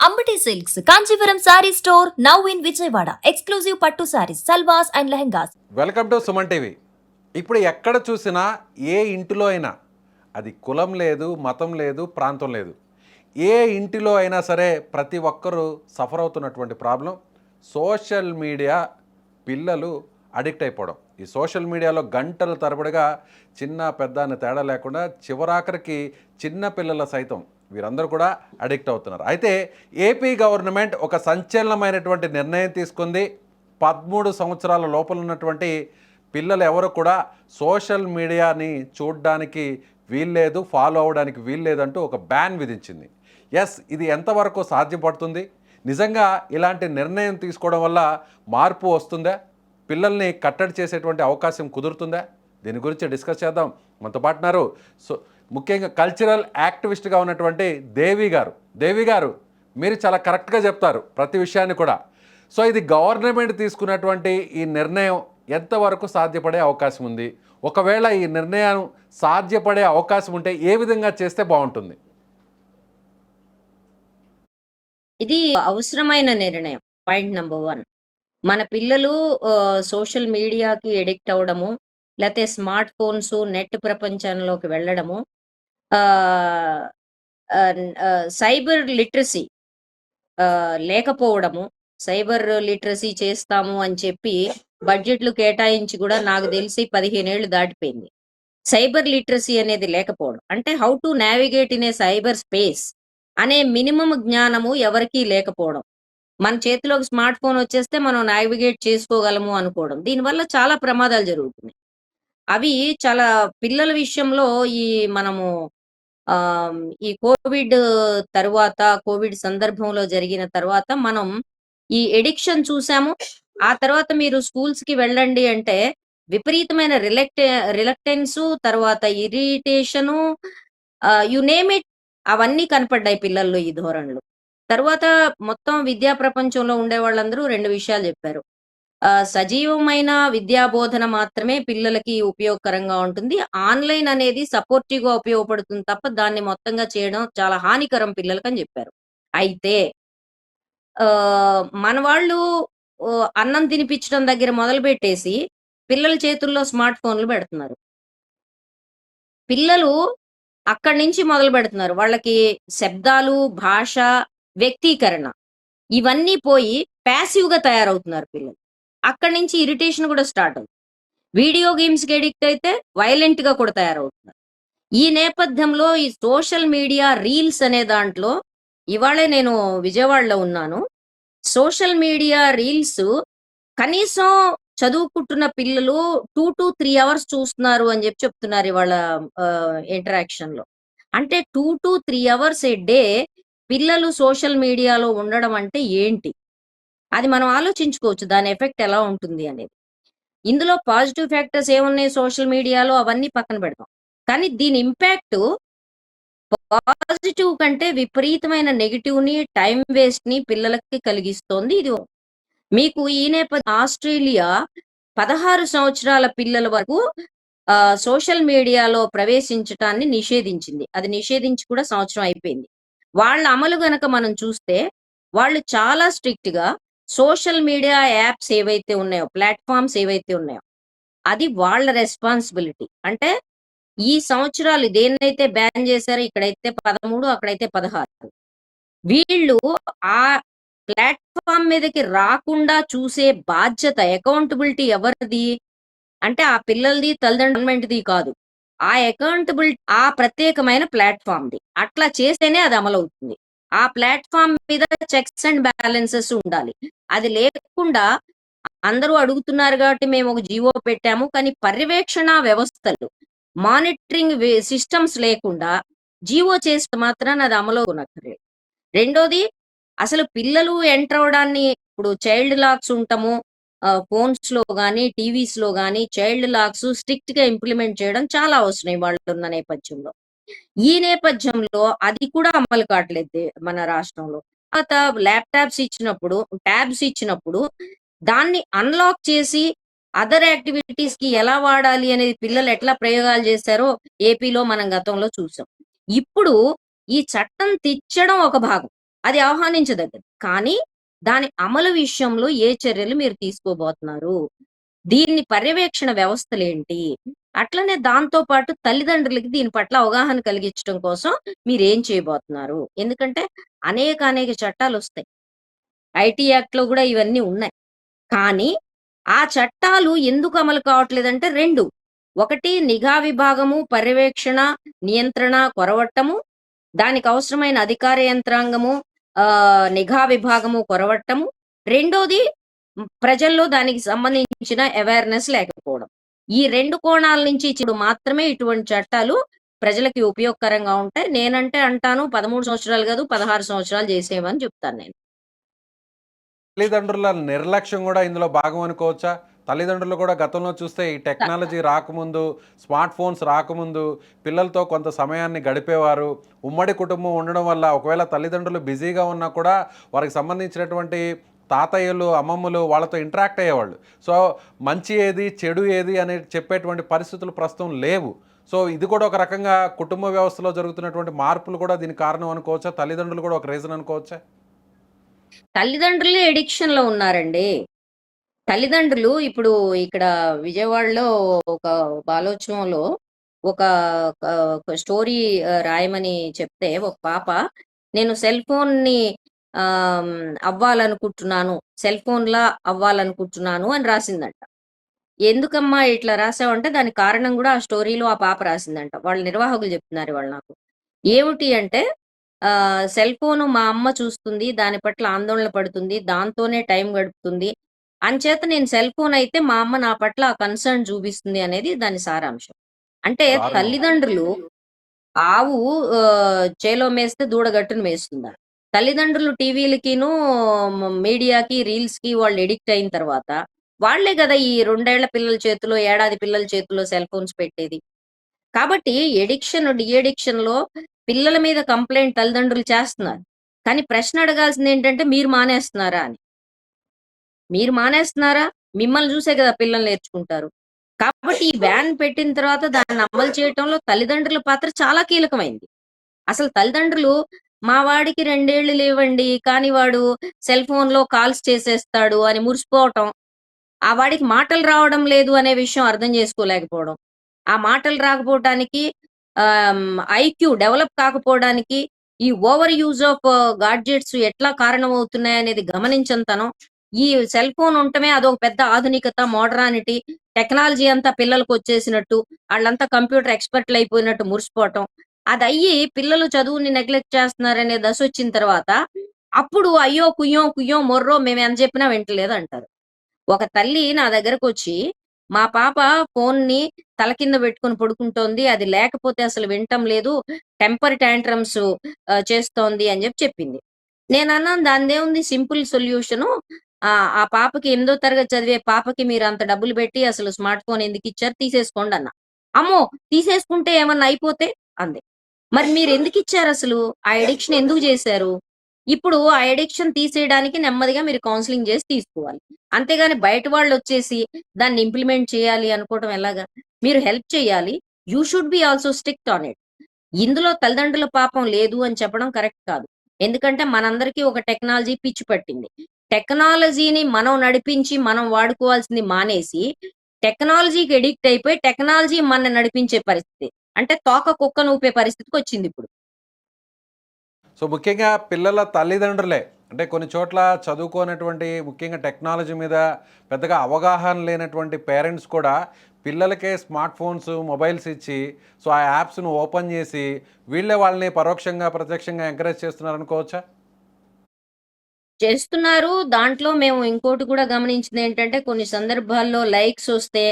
Ambati silks Kanchipuram sari store now in Vijayawada. Exclusive pattu saris, salwars and lehengas. Welcome to Suman TV. ఇప్పుడు ఎక్కడ చూసినా ఏ ఇంటిలో అయినా అది కులం లేదు, మతం లేదు, ప్రాంతం లేదు, ఏ ఇంటిలో అయినా సరే ప్రతి ఒక్కరూ సఫర్ అవుతున్నటువంటి ప్రాబ్లం సోషల్ మీడియా. పిల్లలు అడిక్ట్ అయిపోవడం. ఈ సోషల్ మీడియాలో గంటల తరబడిగా చిన్న పెద్ద అనే తేడా లేకుండా చివరాఖరికి చిన్న పిల్లల సైతం వీరందరూ కూడా అడిక్ట్ అవుతున్నారు. అయితే ఏపీ గవర్నమెంట్ ఒక సంచలనమైనటువంటి నిర్ణయం తీసుకుంది. 13 సంవత్సరాల లోపల ఉన్నటువంటి పిల్లలు ఎవరు కూడా సోషల్ మీడియాని చూడడానికి వీల్లేదు, ఫాలో అవ్వడానికి వీల్లేదంటూ ఒక బ్యాన్ విధించింది. ఎస్, ఇది ఎంతవరకు సాధ్యపడుతుంది? నిజంగా ఇలాంటి నిర్ణయం తీసుకోవడం వల్ల మార్పు వస్తుందా? పిల్లల్ని కట్టడి చేసేటువంటి అవకాశం కుదురుతుందా? దీని గురించి డిస్కస్ చేద్దాం. మనతో పాటున్నారు ముఖ్యంగా కల్చరల్ యాక్టివిస్ట్గా ఉన్నటువంటి దేవి గారు మీరు చాలా కరెక్ట్గా చెప్తారు ప్రతి విషయాన్ని కూడా. సో ఇది గవర్నమెంట్ తీసుకున్నటువంటి ఈ నిర్ణయం ఎంతవరకు సాధ్యపడే అవకాశం ఉంది? ఒకవేళ ఈ నిర్ణయం సాధ్యపడే అవకాశం ఉంటే ఏ విధంగా చేస్తే బాగుంటుంది? ఇది అవసరమైన నిర్ణయం. Point number 1. మన పిల్లలు సోషల్ మీడియాకి ఎడిక్ట్ అవ్వడము, లేతే స్మార్ట్ ఫోన్స్, నెట్ ప్రపంచంలోకి వెళ్ళడము, సైబర్ లిటరసీ లేకపోవడము. సైబర్ లిటరసీ చేస్తాము అని చెప్పి బడ్జెట్లు కేటాయించి కూడా నాకు తెలిసి 15 ఏళ్ళు దాటిపోయింది. సైబర్ లిటరసీ అనేది లేకపోవడం అంటే how to navigate in a cyber space అనే మినిమం జ్ఞానము ఎవరికీ లేకపోవడం. మన చేతిలోకి స్మార్ట్ ఫోన్ వచ్చేస్తే మనం నావిగేట్ చేసుకోగలము అనుకోవడం. దీనివల్ల చాలా ప్రమాదాలు జరుగుతున్నాయి. అవి చాలా పిల్లల విషయంలో మనము ఈ కోవిడ్ తరువాత, కోవిడ్ సందర్భంలో జరిగిన తర్వాత మనం ఈ ఎడిక్షన్ చూసాము. ఆ తర్వాత మీరు స్కూల్స్‌కి వెళ్ళండి అంటే విపరీతమైన రిలక్టెన్సు, తర్వాత ఇరిటేషను, యు నేమ్ ఇట్, అవన్నీ కనపడ్డాయి పిల్లల్లో ఈ ధోరణులు. తరువాత మొత్తం విద్యా ప్రపంచంలో ఉండేవాళ్ళందరూ 2 విషయాలు చెప్పారు. సజీవమైన విద్యా బోధన మాత్రమే పిల్లలకి ఉపయోగకరంగా ఉంటుంది. ఆన్‌లైన్ అనేది సపోర్టివ్‌గా ఉపయోగపడుతుంది తప్ప దాన్ని మొత్తంగా చేయడం చాలా హానికరం పిల్లలకని చెప్పారు. అయితే మన వాళ్ళు అన్నం తినిపించడం దగ్గర మొదలుపెట్టేసి పిల్లల చేతుల్లో స్మార్ట్ ఫోన్‌లు పెడుతున్నారు. పిల్లలు అక్కడి నుంచి మొదలుపెడుతున్నారు. వాళ్ళకి శబ్దాలు, భాష, వ్యక్తీకరణ ఇవన్నీ పోయి ప్యాసివ్‌గా తయారవుతున్నారు పిల్లలు. అక్కడి నుంచి ఇరిటేషన్ కూడా స్టార్ట్ అవుతుంది. వీడియో గేమ్స్‌కి అడిక్ట్ అయితే వైలెంట్‌గా కూడా తయారవుతున్నారు. ఈ నేపథ్యంలో ఈ సోషల్ మీడియా రీల్స్ అనే దాంట్లో ఇవాళే నేను విజయవాడలో ఉన్నాను. సోషల్ మీడియా రీల్స్ కనీసం చదువుకుంటున్న పిల్లలు 2-3 అవర్స్ చూస్తున్నారు అని చెప్తున్నారు ఇవాళ ఇంటరాక్షన్‌లో. అంటే 2-3 అవర్స్ ఎ డే పిల్లలు సోషల్ మీడియాలో ఉండడం అంటే ఏంటి? అది మనం ఆలోచించుకోవచ్చు. దాని ఎఫెక్ట్ ఎలా ఉంటుంది అనేది. ఇందులో పాజిటివ్ ఫ్యాక్టర్స్ ఏమున్నాయి సోషల్ మీడియాలో అవన్నీ పక్కన పెడదాం. కానీ దీని ఇంపాక్ట్ పాజిటివ్ కంటే విపరీతమైన నెగెటివ్‌ని, టైమ్ వేస్ట్‌ని పిల్లలకి కలిగిస్తోంది. ఇది మీకు ఈ ఆస్ట్రేలియా 16 సంవత్సరాల పిల్లల వరకు సోషల్ మీడియాలో ప్రవేశించటాన్ని నిషేధించింది. అది నిషేధించి కూడా సంవత్సరం అయిపోయింది. వాళ్ళ అమలు గనక మనం చూస్తే వాళ్ళు చాలా స్ట్రిక్ట్‌గా సోషల్ మీడియా యాప్స్ ఏవైతే ఉన్నాయో, ప్లాట్‌ఫార్మ్స్ ఏవైతే ఉన్నాయో, అది వాళ్ళ రెస్పాన్సిబిలిటీ. అంటే ఈ సంవత్సరాలు దేన్నైతే బ్యాన్ చేశారో ఇక్కడైతే 13, అక్కడైతే 16. వీళ్ళు ఆ ప్లాట్‌ఫార్మ్ మీదకి రాకుండా చూసే బాధ్యత, అకౌంటబిలిటీ ఎవరిది? అంటే ఆ పిల్లలది, గవర్నమెంట్‌ది కాదు. ఆ అకౌంటబిలిటీ ఆ ప్రత్యేకమైన ప్లాట్‌ఫార్మ్‌ది. అట్లా చేస్తేనే అది అమలవుతుంది. ఆ ప్లాట్‌ఫార్మ్ మీద చెక్స్ అండ్ బ్యాలెన్సెస్ ఉండాలి. అది లేకుండా అందరూ అడుగుతున్నారు కాబట్టి మేము ఒక జీవో పెట్టాము. కానీ పర్యవేక్షణ వ్యవస్థలు, మానిటరింగ్ సిస్టమ్స్ లేకుండా జీవో చేస్తే మాత్రాన అది అమలవునక్కర్లేదు. రెండోది, అసలు పిల్లలు ఎంటర్ అవ్వడాన్ని ఇప్పుడు చైల్డ్ లాక్స్ ఉంటాము. ఫోన్స్‌లో గాని, టీవీస్‌లో గాని చైల్డ్ లాక్స్ స్ట్రిక్ట్‌గా ఇంప్లిమెంట్ చేయడం చాలా అవసరం ఇవాళున్న నేపథ్యంలో. ఈ నేపథ్యంలో అది కూడా అమలు కావట్లేదు మన రాష్ట్రంలో. తర్వాత ల్యాప్‌టాప్స్ ఇచ్చినప్పుడు, ట్యాబ్స్ ఇచ్చినప్పుడు దాన్ని అన్‌లాక్ చేసి అదర్ యాక్టివిటీస్‌కి ఎలా వాడాలి అనేది పిల్లలు ఎట్లా ప్రయోగాలు చేశారో ఏపీలో మనం గతంలో చూసాం. ఇప్పుడు ఈ చట్టం తెచ్చడం ఒక భాగం. అది ఆహ్వానించదగ్గది. కానీ దాని అమలు విషయంలో ఏ చర్యలు మీరు తీసుకోబోతున్నారు? దీన్ని పర్యవేక్షణ వ్యవస్థలేంటి? అట్లనే దాంతో పాటు తల్లిదండ్రులకి దీని పట్ల అవగాహన కలిగించడం కోసం మీరేం చేయబోతున్నారు? ఎందుకంటే అనేక చట్టాలొస్తాయి. ఐటీ యాక్ట్‌లో గూడా ఇవన్నీ ఉన్నాయి. కానీ, ఆ చట్టాలు ఎందుకు అమలు కావట్లేదంటే 2. ఒకటి నిఘా విభాగము, పర్యవేక్షణ, నియంత్రణ కొరవట్టము. దానికవసరమైన అధికార యంత్రాంగము, నిఘా విభాగము కొరవట్టము. రెండోది ప్రజల్లో దానికి సంబంధించిన అవేర్‌నెస్ లేకపోవడం. ఈ 2 కోణాల నుంచి ఇప్పుడు మాత్రమే ఇటువంటి చట్టాలు ప్రజలకి ఉపయోగకరంగా ఉంటాయి. నేనంటే అంటాను 13 సంవత్సరాలు గాదు, 16 సంవత్సరాలు జేసేయమని జెప్తాను నేను. తల్లిదండ్రుల నిర్లక్ష్యం కూడా ఇందులో భాగం అనుకోవచ్చా? తల్లిదండ్రులు కూడా గతంలో చూస్తే ఈ టెక్నాలజీ రాకముందు, స్మార్ట్ ఫోన్స్ రాకముందు పిల్లలతో కొంత సమయాన్ని గడిపేవారు. ఉమ్మడి కుటుంబం ఉండడం వల్ల ఒకవేళ తల్లిదండ్రులు బిజీగా ఉన్నా కూడా వారికి సంబంధించినటువంటి తాతయ్యలు, అమ్మమ్మలు వాళ్ళతో ఇంటరాక్ట్ అయ్యేవాళ్ళు. సో, మంచి ఏది, చెడు ఏది అనేది చెప్పేటువంటి పరిస్థితులు ప్రస్తుతం లేవు. సో, ఇది కూడా ఒక రకంగా కుటుంబ వ్యవస్థలో జరుగుతున్నటువంటి మార్పులు కూడా దీనికి కారణం అనుకోవచ్చా? తల్లిదండ్రులు కూడా ఒక రీజన్ అనుకోవచ్చా? తల్లిదండ్రులే ఎడిక్షన్‌లో ఉన్నారండి. తల్లిదండ్రులు ఇప్పుడు ఇక్కడ విజయవాడలో ఒక బాలోత్సవంలో ఒక ఒక స్టోరీ రాయమని చెప్తే ఒక పాప నేను సెల్ ఫోన్‌ని అవ్వాలనుకుంటున్నాను. సెల్ ఫోన్‌లా అవ్వాలనుకుంటున్నాను అని రాసిందంట. ఎందుకమ్మా ఇట్లా రాసావంటే దానికి కారణం గూడా ఆ స్టోరీలో ఆ పాప రాసిందంట. వాళ్ళ నిర్వాహకులు చెప్తున్నారు ఇవాళ నాకు. ఏమిటి అంటే సెల్ ఫోను మా అమ్మ చూస్తుంది. దాని పట్ల ఆందోళన పడుతుంది. దాంతోనే టైం గడుపుతుంది. అంచేత నేను సెల్ ఫోన్ అయితే మా అమ్మ నా పట్ల ఆ కన్సర్న్ చూపిస్తుంది అనేది దాని సారాంశం. అంటే దారుణం. తల్లిదండ్రులు ఆవు చేలో మేస్తే దూడ గట్టున మేస్తుందా? తల్లిదండ్రులు టీవీలకిను, మీడియాకి, రీల్స్‌కి వాళ్ళు అడిక్ట్ అయిన తర్వాత వాళ్ళే గదా! ఈ 2 ఏళ్ల పిల్లల చేతిలో, ఏడాది పిల్లల చేతిలో సెల్ ఫోన్స్ పెట్టేది. కాబట్టి డీ అడిక్షన్‌లో పిల్లల మీద కంప్లెయింట్ తల్లిదండ్రులు చేస్తున్నారు. కానీ ప్రశ్న అడగాల్సిందేంటంటే మీరు మానేస్తున్నారా అని. మీరు మానేస్తున్నారా? మిమ్మల్ని చూసే కదా పిల్లలు నేర్చుకుంటారు. కాబట్టి ఈ బ్యాన్ పెట్టిన తర్వాత దాన్ని అమలు చేయటంలో తల్లిదండ్రుల పాత్ర చాలా కీలకమైంది. అసలు తల్లిదండ్రులు మా వాడికి 2 ఏళ్ళు లేవండి. కానీ వాడు సెల్ ఫోన్‌లో కాల్స్ చేసేస్తాడు అని మురిసిపోవటం. ఆ వాడికి మాటలు రావడం లేదు అనే విషయం అర్థం చేసుకోలేకపోవడం. ఆ మాటలు రాకపోవటానికి ఐక్యూ డెవలప్ కాకపోవడానికి ఈ ఓవర్ యూజ్ ఆఫ్ గాడ్జెట్స్ ఎట్లా కారణమవుతున్నాయనేది గమనించనితనం. ఈ సెల్ ఫోన్ ఉండటమే అదొక పెద్ద ఆధునికత, మోడర్నిటీ, టెక్నాలజీ అంతా పిల్లలకొచ్చేసినట్టు, ఆళ్ళంతా కంప్యూటర్ ఎక్స్‌పర్ట్‌లయిపోయినట్టు మురిసిపోవటం. అదయ్యి పిల్లలు చదువుని నెగ్లెక్ట్ చేస్తున్నారనే దశొచ్చిన తర్వాత, అప్పుడు అయ్యో! కుయ్యం కుయ్యం మొర్రో మేమెంత చెప్పినా వింటలేదంటారు. ఒక తల్లి నా దగ్గరకొచ్చి, మా పాప ఫోన్‌ని తల కింద పెట్టుకొని పడుకుంటోంది. అది లేకపోతే అసలు వినటం లేదు. టెంపర్ టాంట్రమ్స్ చేస్తోంది అని చెప్పింది. నేనన్నాను దానిదేముంది సింపుల్ సొల్యూషను. ఆ పాపకి 8థ్ తరగతి చదివే పాపకి మీరంత డబ్బులు పెట్టి అసలు స్మార్ట్ ఫోన్ ఎందుకిచ్చారు? తీసేసుకోండి అన్నా. అమ్మో! తీసేసుకుంటే ఏమన్నా అయిపోతే? అంది. మరి మీరెందుకిచ్చారసలు? ఆ అడిక్షన్ ఎందుకు జేశారు? ఇప్పుడు ఆ అడిక్షన్ తీసేయడానికి నెమ్మదిగా మీరు కౌన్సెలింగ్ జేసి తీసుకోవాలి. అంతేగాని బయట వాళ్ళొచ్చేసి దాన్ని ఇంప్లిమెంట్ చేయాలి అనుకోవటం ఎలాగా? మీరు హెల్ప్ చేయాలి. You should be also strict on it. ఇందులో తల్లిదండ్రుల పాపం లేదు అని చెప్పడం కరెక్ట్ కాదు. ఎందుకంటే మనందరికీ ఒక టెక్నాలజీ పిచ్చి పట్టింది. టెక్నాలజీని మనం నడిపించి మనం వాడుకోవాల్సింది మానేసి, టెక్నాలజీకి అడిక్ట్ అయిపోయి టెక్నాలజీ మనని నడిపించే పరిస్థితి. అంటే తోక కుక్కను ఊపే పరిస్థితికొచ్చిందిప్పుడు. సో, ముఖ్యంగా పిల్లల తల్లిదండ్రులే అంటే కొన్ని చోట్ల చదువుకోనటువంటి ముఖ్యంగా టెక్నాలజీ మీద పెద్దగా అవగాహన లేనటువంటి పేరెంట్స్ కూడా పిల్లలకే స్మార్ట్ ఫోన్స్, మొబైల్స్ ఇచ్చి సో, ఆ యాప్స్‌ను ఓపెన్ చేసి వీళ్ళే వాళ్ళని పరోక్షంగా, ప్రత్యక్షంగా ఎంకరేజ్ చేస్తున్నారనుకోవచ్చా? చేస్తున్నారు. దాంట్లో మేము ఇంకోటి కూడా గమనించిందేంటంటే, కొన్ని సందర్భాల్లో లైక్స్ ఒస్తే,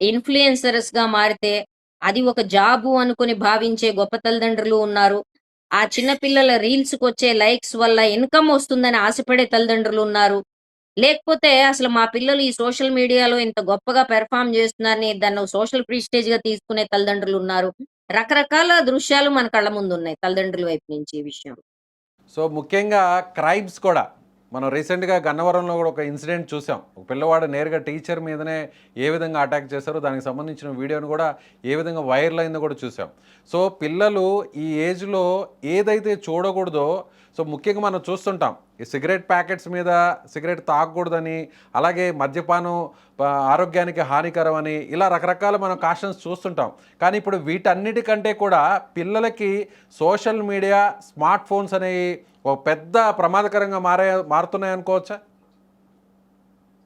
ఇన్‌ఫ్లుయెన్సర్స్‌గా మారితే, అది ఒక జాబు అనుకుని భావించే గొప్ప తల్లిదండ్రులు ఉన్నారు. ఆ చిన్న పిల్లల రీల్స్‌కొచ్చే లైక్స్ వల్ల ఇన్‌కమ్ ఒస్తుందని ఆశపడే తల్లిదండ్రులున్నారు. లేకపోతే అసలు మా పిల్లలు ఈ సోషల్ మీడియాలో ఇంత గొప్పగా పెర్ఫార్మ్ జేస్తున్నారని దాన్ని సోషల్ ప్రెస్టీజ్‌గా తీసుకునే తల్లిదండ్రులున్నారు. రకరకాల దృశ్యాలు మన కళ్ళ ముందున్నాయి తల్లిదండ్రుల వైపు నుంచి ఈ విషయం. సో, ముఖ్యంగా క్రైమ్స్ కూడా మనం రీసెంట్‌గా గన్నవరంలో కూడా ఒక ఇన్సిడెంట్ చూసాం. ఒక పిల్లవాడు నేరుగా టీచర్ మీదనే ఏ విధంగా అటాక్ చేశారో దానికి సంబంధించిన వీడియోను కూడా ఏ విధంగా వైరల్ అయిందో కూడా చూసాం. సో, పిల్లలు ఈ ఏజ్‌లో ఏదైతే చూడకూడదో సో ముఖ్యంగా మనం చూస్తుంటాం ఈ సిగరెట్ ప్యాకెట్స్ మీద సిగరెట్ తాగకూడదని, అలాగే మద్యపానం ఆరోగ్యానికి హానికరం అని, ఇలా రకరకాల మనం కాషన్స్ చూస్తుంటాం. కానీ ఇప్పుడు వీటన్నిటికంటే కూడా పిల్లలకి సోషల్ మీడియా, స్మార్ట్ ఫోన్స్ అనేవి ఒక పెద్ద ప్రమాదకరంగా మారుతున్నాయి అనుకోవచ్చా?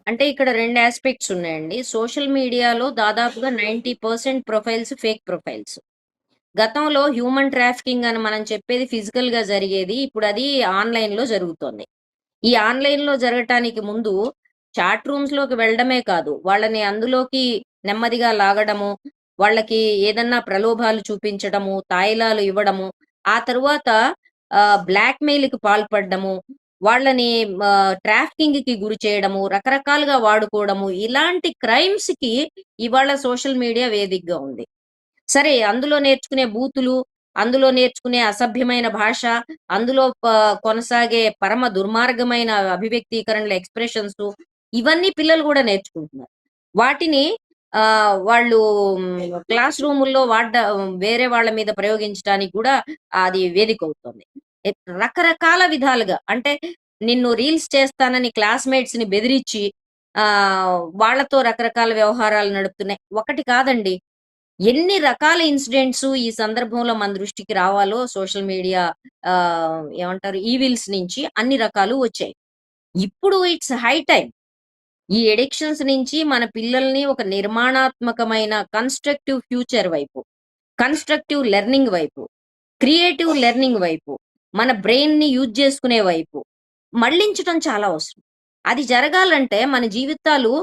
అంటే ఇక్కడ 2 యాస్పెక్ట్స్ ఉన్నాయండి. సోషల్ మీడియాలో దాదాపుగా 90% ప్రొఫైల్స్ ఫేక్ ప్రొఫైల్స్. గతంలో హ్యూమన్ ట్రాఫికింగ్ అని మనం చెప్పేది ఫిజికల్‌గా జరిగేది. ఇప్పుడది ఆన్‌లైన్‌లో జరుగుతోంది. ఈ ఆన్‌లైన్‌లో జరగటానికి ముందు చాట్ రూమ్స్‌లోకి వెళ్ళడమే కాదు, వాళ్ళని అందులోకి నెమ్మదిగా లాగడము, వాళ్ళకి ఏదన్నా ప్రలోభాలు చూపించడము, తాయిలాలు ఇవ్వడము, ఆ తరువాత బ్లాక్‌మెయిల్‌కి పాల్పడడము, వాళ్ళని ట్రాఫికింగ్‌కి గురి చేయడము, రకరకాలుగా వాడుకోవడము, ఇలాంటి క్రైమ్స్‌కి ఇవాళ సోషల్ మీడియా వేదికగా ఉంది. సరే, అందులో నేర్చుకునే బూతులు, అందులో నేర్చుకునే అసభ్యమైన భాష, అందులో కొనసాగే పరమ దుర్మార్గమైన అభివ్యక్తీకరణలు, ఎక్స్‌ప్రెషన్సు, ఇవన్నీ పిల్లలు గూడా నేర్చుకుంటున్నారు. వాటిని వాళ్ళు క్లాస్ రూముల్లో వేరే వాళ్ళ మీద ప్రయోగించడానికి గూడా అది వేదికవుతోంది. రకరకాల విధాలుగా అంటే నిన్ను రీల్స్ చేస్తానని క్లాస్‌మేట్స్‌ని బెదిరించి వాళ్ళతో రకరకాల వ్యవహారాలు నడుపుతున్నాయి. ఒకటి కాదండి. ఎన్ని రకాల ఇన్సిడెంట్స్ ఈ సందర్భంలో మన దృష్టికి రావాలో సోషల్ మీడియా ఏమంటారు ఈవిల్స్ నుంచి అన్ని రకాలు వచ్చాయి. ఇప్పుడు ఇట్స్ హై టైమ్. ఈ అడిక్షన్స్ నుంచి మన పిల్లల్ని ఒక నిర్మాణాత్మకమైన కన్‌స్ట్రక్టివ్ ఫ్యూచర్ వైపు, కన్‌స్ట్రక్టివ్ లెర్నింగ్ వైపు, క్రియేటివ్ లెర్నింగ్ వైపు, మన బ్రెయిన్‌ని యూజ్ చేసుకునే వైపు మళ్ళించటం చాలా అవసరం. అది జరగాలంటే మన జీవితాలు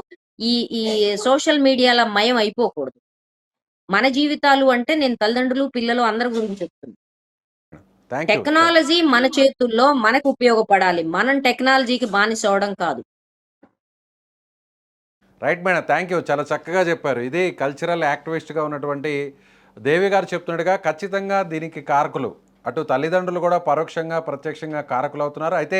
ఈ ఈ సోషల్ మీడియాల మయం అయిపోకూడదు. మన జీవితాలు అంటే నేను తల్లిదండ్రులు, పిల్లలు అందరి గురించి చెప్తున్నా. Thank you. టెక్నాలజీ మన చేతుల్లో మనకు ఉపయోగపడాలి. మనం టెక్నాలజీకి బానిస అవ్వడం కాదు. Right madam, thank you. చాలా చక్కగా చెప్పారు. ఇది కల్చరల్ యాక్టివిస్ట్గా ఉన్నటువంటి దేవి గారు చెప్తున్నట్టుగా ఖచ్చితంగా దీనికి కారకులు అటు తల్లిదండ్రులు కూడా పరోక్షంగా ప్రత్యక్షంగా కారకులు అవుతున్నారు. అయితే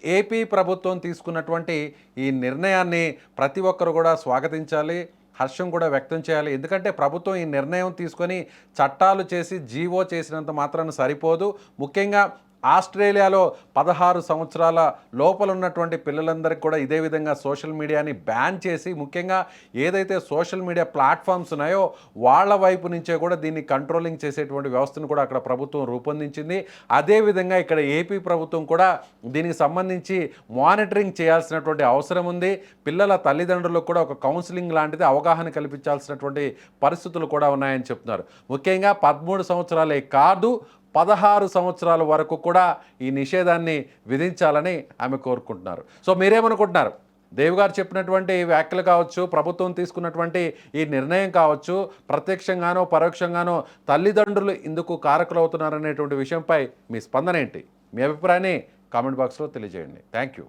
ఏపీ ప్రభుత్వం తీసుకున్నటువంటి ఈ నిర్ణయాన్ని ప్రతి ఒక్కరు కూడా స్వాగతించాలి, హర్షం కూడా వ్యక్తం చేయాలి. ఎందుకంటే ప్రభుత్వం ఈ నిర్ణయం తీసుకొని చట్టాలు చేసి జీవో చేసినంత మాత్రాన సరిపోదు. ముఖ్యంగా ఆస్ట్రేలియాలో 16 సంవత్సరాల లోపల ఉన్నటువంటి పిల్లలందరికీ కూడా ఇదే విధంగా సోషల్ మీడియాని బ్యాన్ చేసి, ముఖ్యంగా ఏదైతే సోషల్ మీడియా ప్లాట్ఫామ్స్ ఉన్నాయో వాళ్ళ వైపు నుంచే కూడా దీన్ని కంట్రోలింగ్ చేసేటువంటి వ్యవస్థను కూడా అక్కడ ప్రభుత్వం రూపొందించింది. అదేవిధంగా ఇక్కడ ఏపీ ప్రభుత్వం కూడా దీనికి సంబంధించి మానిటరింగ్ చేయాల్సినటువంటి అవసరం ఉంది. పిల్లల తల్లిదండ్రులకు కూడా ఒక కౌన్సిలింగ్ లాంటిది అవగాహన కల్పించాల్సినటువంటి పరిస్థితులు కూడా ఉన్నాయని చెప్తున్నారు. ముఖ్యంగా 13 సంవత్సరాలే కాదు, 16 సంవత్సరాల వరకు కూడా ఈ నిషేధాన్ని విధించాలని ఆమె కోరుకుంటున్నారు. సో మీరేమనుకుంటున్నారు? దేవి గారు చెప్పినటువంటి వ్యాఖ్యలు కావచ్చు, ప్రభుత్వం తీసుకున్నటువంటి ఈ నిర్ణయం కావచ్చు, ప్రత్యక్షంగానో పరోక్షంగానో తల్లిదండ్రులు ఇందుకు కారకులు అవుతున్నారనేటువంటి విషయంపై మీ స్పందన ఏంటి? మీ అభిప్రాయాన్ని కామెంట్ బాక్స్లో తెలియజేయండి. Thank you.